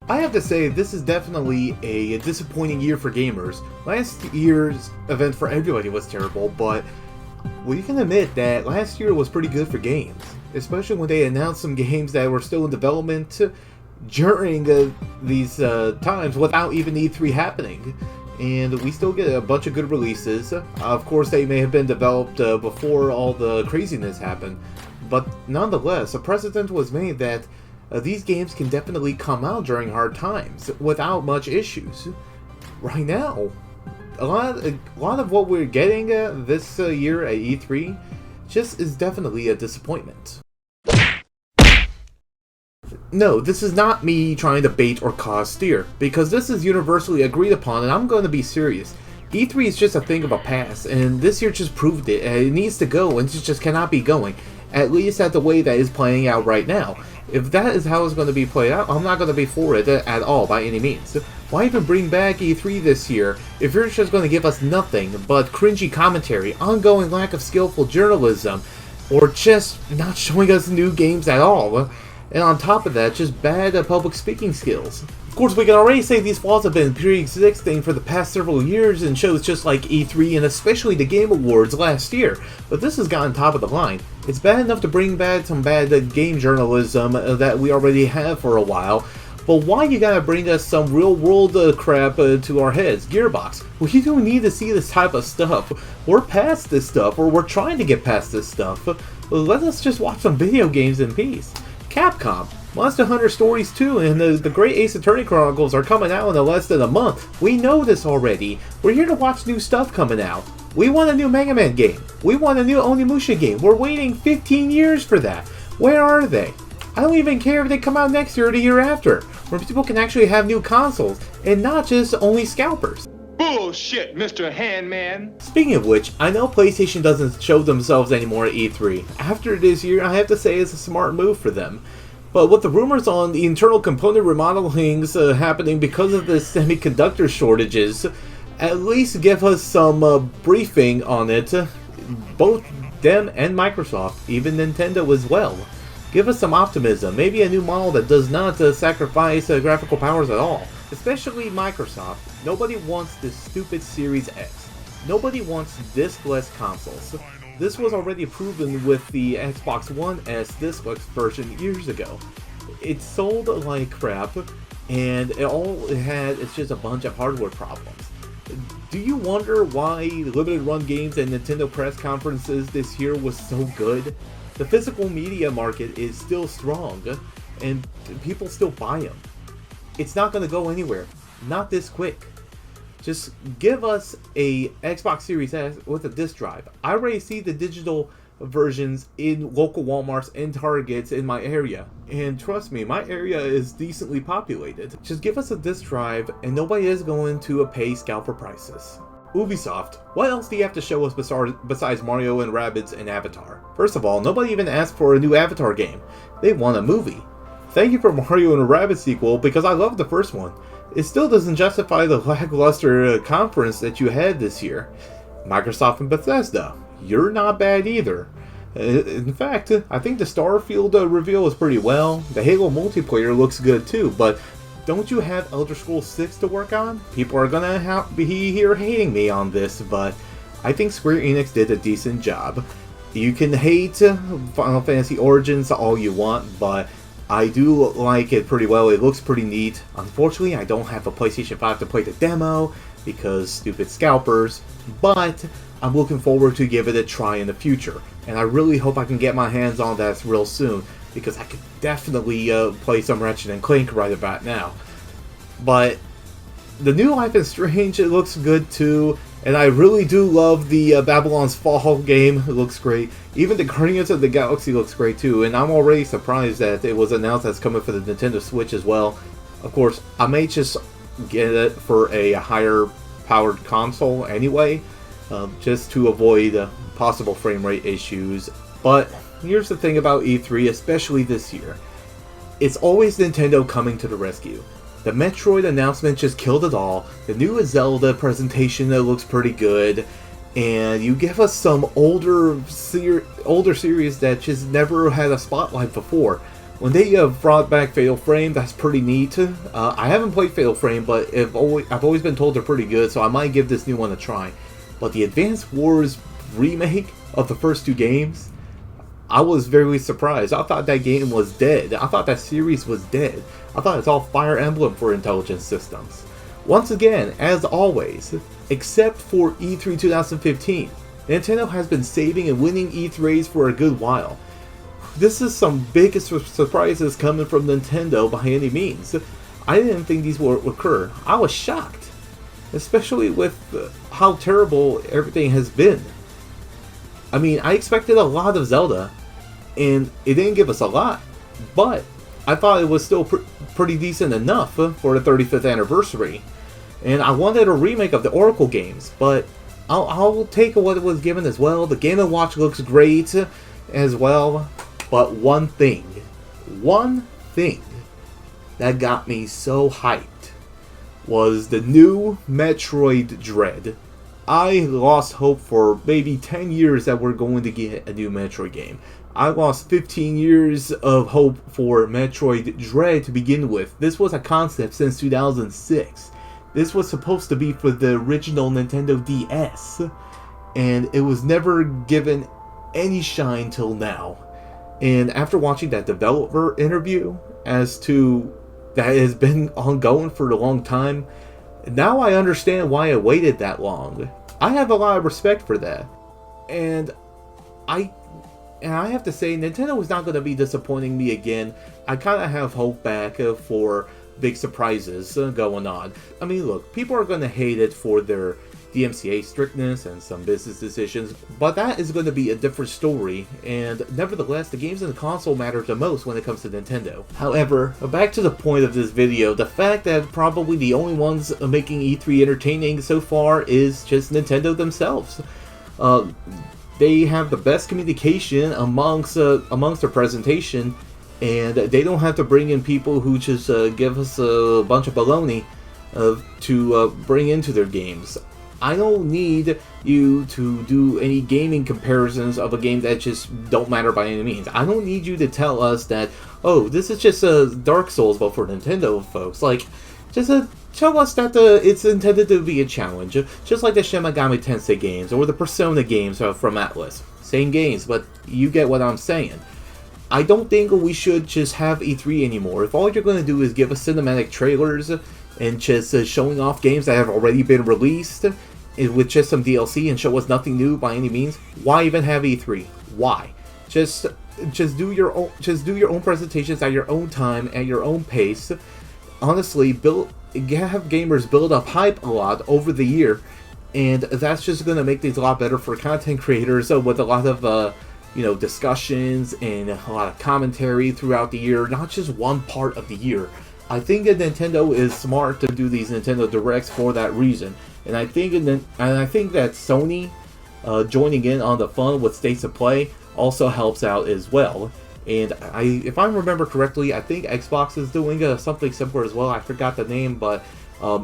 I have to say, this is definitely a disappointing year for gamers. Last year's event for everybody was terrible, but we can admit that last year was pretty good for games. Especially when they announced some games that were still in development during these times without even E3 happening. And we still get a bunch of good releases. Of course, they may have been developed before all the craziness happened. But nonetheless, a precedent was made that these games can definitely come out during hard times without much issues. Right now, a lot of what we're getting this year at E3 just is definitely a disappointment. No, this is not me trying to bait or cause steer, because this is universally agreed upon, and I'm going to be serious. E3 is just a thing of a past, and this year just proved it. It needs to go, and it just cannot be going. At least at the way that is playing out right now. If that is how it's going to be played out, I'm not going to be for it at all by any means. Why even bring back E3 this year if you're just going to give us nothing but cringy commentary, ongoing lack of skillful journalism, or just not showing us new games at all? And on top of that, just bad public speaking skills. Of course, we can already say these flaws have been pre-existing for the past several years in shows just like E3 and especially the Game Awards last year, but this has gotten top of the line. It's bad enough to bring back some bad game journalism that we already have for a while, but why you gotta bring us some real-world crap to our heads? Gearbox, we don't need to see this type of stuff. We're past this stuff, or we're trying to get past this stuff. Let us just watch some video games in peace. Capcom, Monster Hunter Stories 2 and the Great Ace Attorney Chronicles are coming out in less than a month. We know this already. We're here to watch new stuff coming out. We want a new Mega Man game. We want a new Onimusha game. We're waiting 15 years for that. Where are they? I don't even care if they come out next year or the year after, where people can actually have new consoles, and not just only scalpers. Bullshit, Mr. Handman. Speaking of which, I know PlayStation doesn't show themselves anymore at E3. After this year, I have to say it's a smart move for them. But with the rumors on the internal component remodelings happening because of the semiconductor shortages, at least give us some briefing on it. Both them and Microsoft, even Nintendo as well. Give us some optimism, maybe a new model that does not sacrifice graphical powers at all. Especially Microsoft. Nobody wants this stupid Series X. Nobody wants disc-less consoles. This was already proven with the Xbox One S disc-less version years ago. It sold like crap, and it's just a bunch of hardware problems. Do you wonder why limited run games and Nintendo press conferences this year was so good? The physical media market is still strong, and people still buy them. It's not going to go anywhere. Not this quick. Just give us a Xbox Series S with a disc drive. I already see the digital versions in local Walmarts and Targets in my area. And trust me, my area is decently populated. Just give us a disc drive and nobody is going to pay scalper prices. Ubisoft, what else do you have to show us besides Mario and Rabbids and Avatar? First of all, nobody even asked for a new Avatar game. They want a movie. Thank you for Mario and Rabbids sequel because I loved the first one. It still doesn't justify the lackluster conference that you had this year. Microsoft and Bethesda, you're not bad either. In fact, I think the Starfield reveal was pretty well. The Halo multiplayer looks good too, but don't you have Elder Scrolls 6 to work on? People are gonna be here hating me on this, but I think Square Enix did a decent job. You can hate Final Fantasy Origins all you want, but I do like it pretty well. It looks pretty neat. Unfortunately, I don't have a PlayStation 5 to play the demo because stupid scalpers, but I'm looking forward to give it a try in the future. And I really hope I can get my hands on that real soon because I could definitely play some Ratchet and Clank right about now. But the new Life is Strange, it looks good too. And I really do love the Babylon's Fall game. It looks great. Even the Guardians of the Galaxy looks great too. And I'm already surprised that it was announced that's coming for the Nintendo Switch as well. Of course, I may just get it for a higher powered console anyway. Just to avoid possible frame rate issues. But here's the thing about E3, especially this year. It's always Nintendo coming to the rescue. The Metroid announcement just killed it all. The new Zelda presentation that looks pretty good. And you give us some older series that just never had a spotlight before. When they brought back Fatal Frame, that's pretty neat. I haven't played Fatal Frame, but I've always been told they're pretty good, so I might give this new one a try. But the Advance Wars remake of the first 2 games, I was very surprised. I thought that game was dead. I thought that series was dead. I thought it's all Fire Emblem for intelligence systems. Once again, as always, except for E3 2015, Nintendo has been saving and winning E3s for a good while. This is some big surprises coming from Nintendo by any means. I didn't think these would occur. I was shocked, especially with how terrible everything has been. I mean, I expected a lot of Zelda, and it didn't give us a lot, but I thought it was still pretty decent enough for the 35th anniversary. And I wanted a remake of the Oracle games, but I'll take what was given as well. The Game & Watch looks great as well, but one thing that got me so hyped was the new Metroid Dread. I lost hope for maybe 10 years that we're going to get a new Metroid game. I lost 15 years of hope for Metroid Dread to begin with. This was a concept since 2006. This was supposed to be for the original Nintendo DS, and it was never given any shine till now. And after watching that developer interview as to that has been ongoing for a long time, now I understand why it waited that long. I have a lot of respect for that. And I have to say, Nintendo is not going to be disappointing me again. I kind of have hope back for big surprises going on. I mean, look, people are going to hate it for their DMCA strictness and some business decisions, but that is going to be a different story, and nevertheless, the games in the console matter the most when it comes to Nintendo. However, back to the point of this video, the fact that probably the only ones making E3 entertaining so far is just Nintendo themselves. They have the best communication amongst their presentation, and they don't have to bring in people who just give us a bunch of baloney to bring into their games. I don't need you to do any gaming comparisons of a game that just don't matter by any means. I don't need you to tell us that, oh, this is just a Dark Souls, but for Nintendo folks. Like, just tell us that it's intended to be a challenge, just like the Shin Megami Tensei games or the Persona games from Atlas. Same games, but you get what I'm saying. I don't think we should just have E3 anymore. If all you're going to do is give us cinematic trailers and just showing off games that have already been released with just some DLC and show us nothing new by any means, why even have E3? Why? Just do your own presentations at your own time, at your own pace. Honestly, have gamers build up hype a lot over the year, and that's just going to make things a lot better for content creators with a lot of discussions and a lot of commentary throughout the year, not just one part of the year. I think that Nintendo is smart to do these Nintendo Directs for that reason, and I think that Sony joining in on the fun with States of Play also helps out as well. And if I remember correctly, I think Xbox is doing something similar as well. I forgot the name, but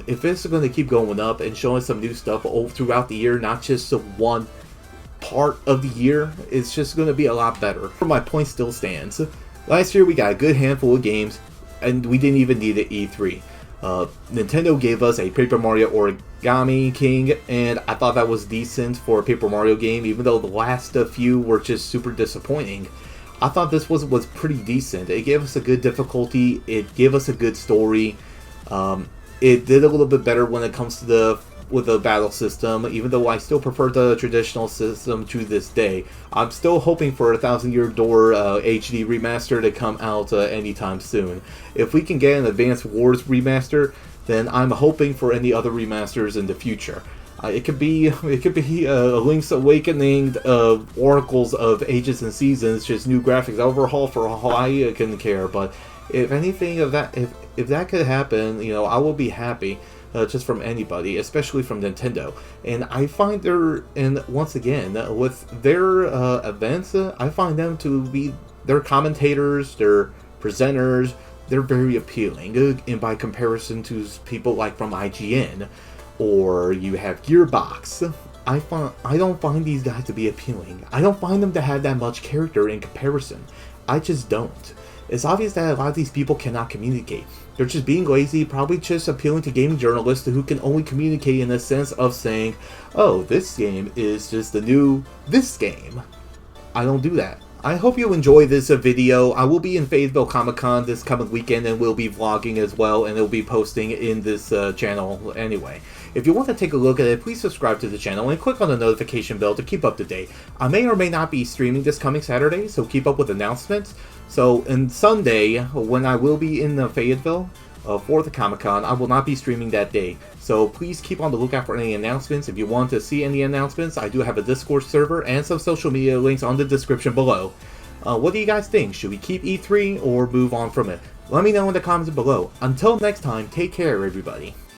if it's going to keep going up and showing some new stuff throughout the year, not just one part of the year, it's just going to be a lot better. My point still stands. Last year we got a good handful of games, and we didn't even need an E3. Nintendo gave us a Paper Mario Origami King, and I thought that was decent for a Paper Mario game, even though the last few were just super disappointing. I thought this was pretty decent. It gave us a good difficulty, it gave us a good story. It did a little bit better when it comes to the battle system, even though I still prefer the traditional system to this day. I'm still hoping for a Thousand Year Door HD remaster to come out anytime soon. If we can get an Advance Wars remaster, then I'm hoping for any other remasters in the future. It could be a Link's Awakening, Oracles of Ages and Seasons, just new graphics overhaul for all I can care. But if anything of that, if that could happen, I will be happy. Just from anybody, especially from Nintendo. And I find once again, with their events, I find them to be, their commentators, their presenters, they're very appealing. And by comparison to people like from IGN, or you have Gearbox, I don't find these guys to be appealing. I don't find them to have that much character in comparison. I just don't. It's obvious that a lot of these people cannot communicate. They're just being lazy, probably just appealing to gaming journalists who can only communicate in the sense of saying, oh, this game is just the new this game. I don't do that. I hope you enjoy this video. I will be in Fayetteville Comic-Con this coming weekend, and we'll be vlogging as well, and it'll be posting in this channel anyway. If you want to take a look at it, please subscribe to the channel and click on the notification bell to keep up to date. I may or may not be streaming this coming Saturday, so keep up with announcements. So, on Sunday, when I will be in Fayetteville for the Comic-Con, I will not be streaming that day. So please keep on the lookout for any announcements. If you want to see any announcements, I do have a Discord server and some social media links on the description below. What do you guys think? Should we keep E3 or move on from it? Let me know in the comments below. Until next time, take care everybody.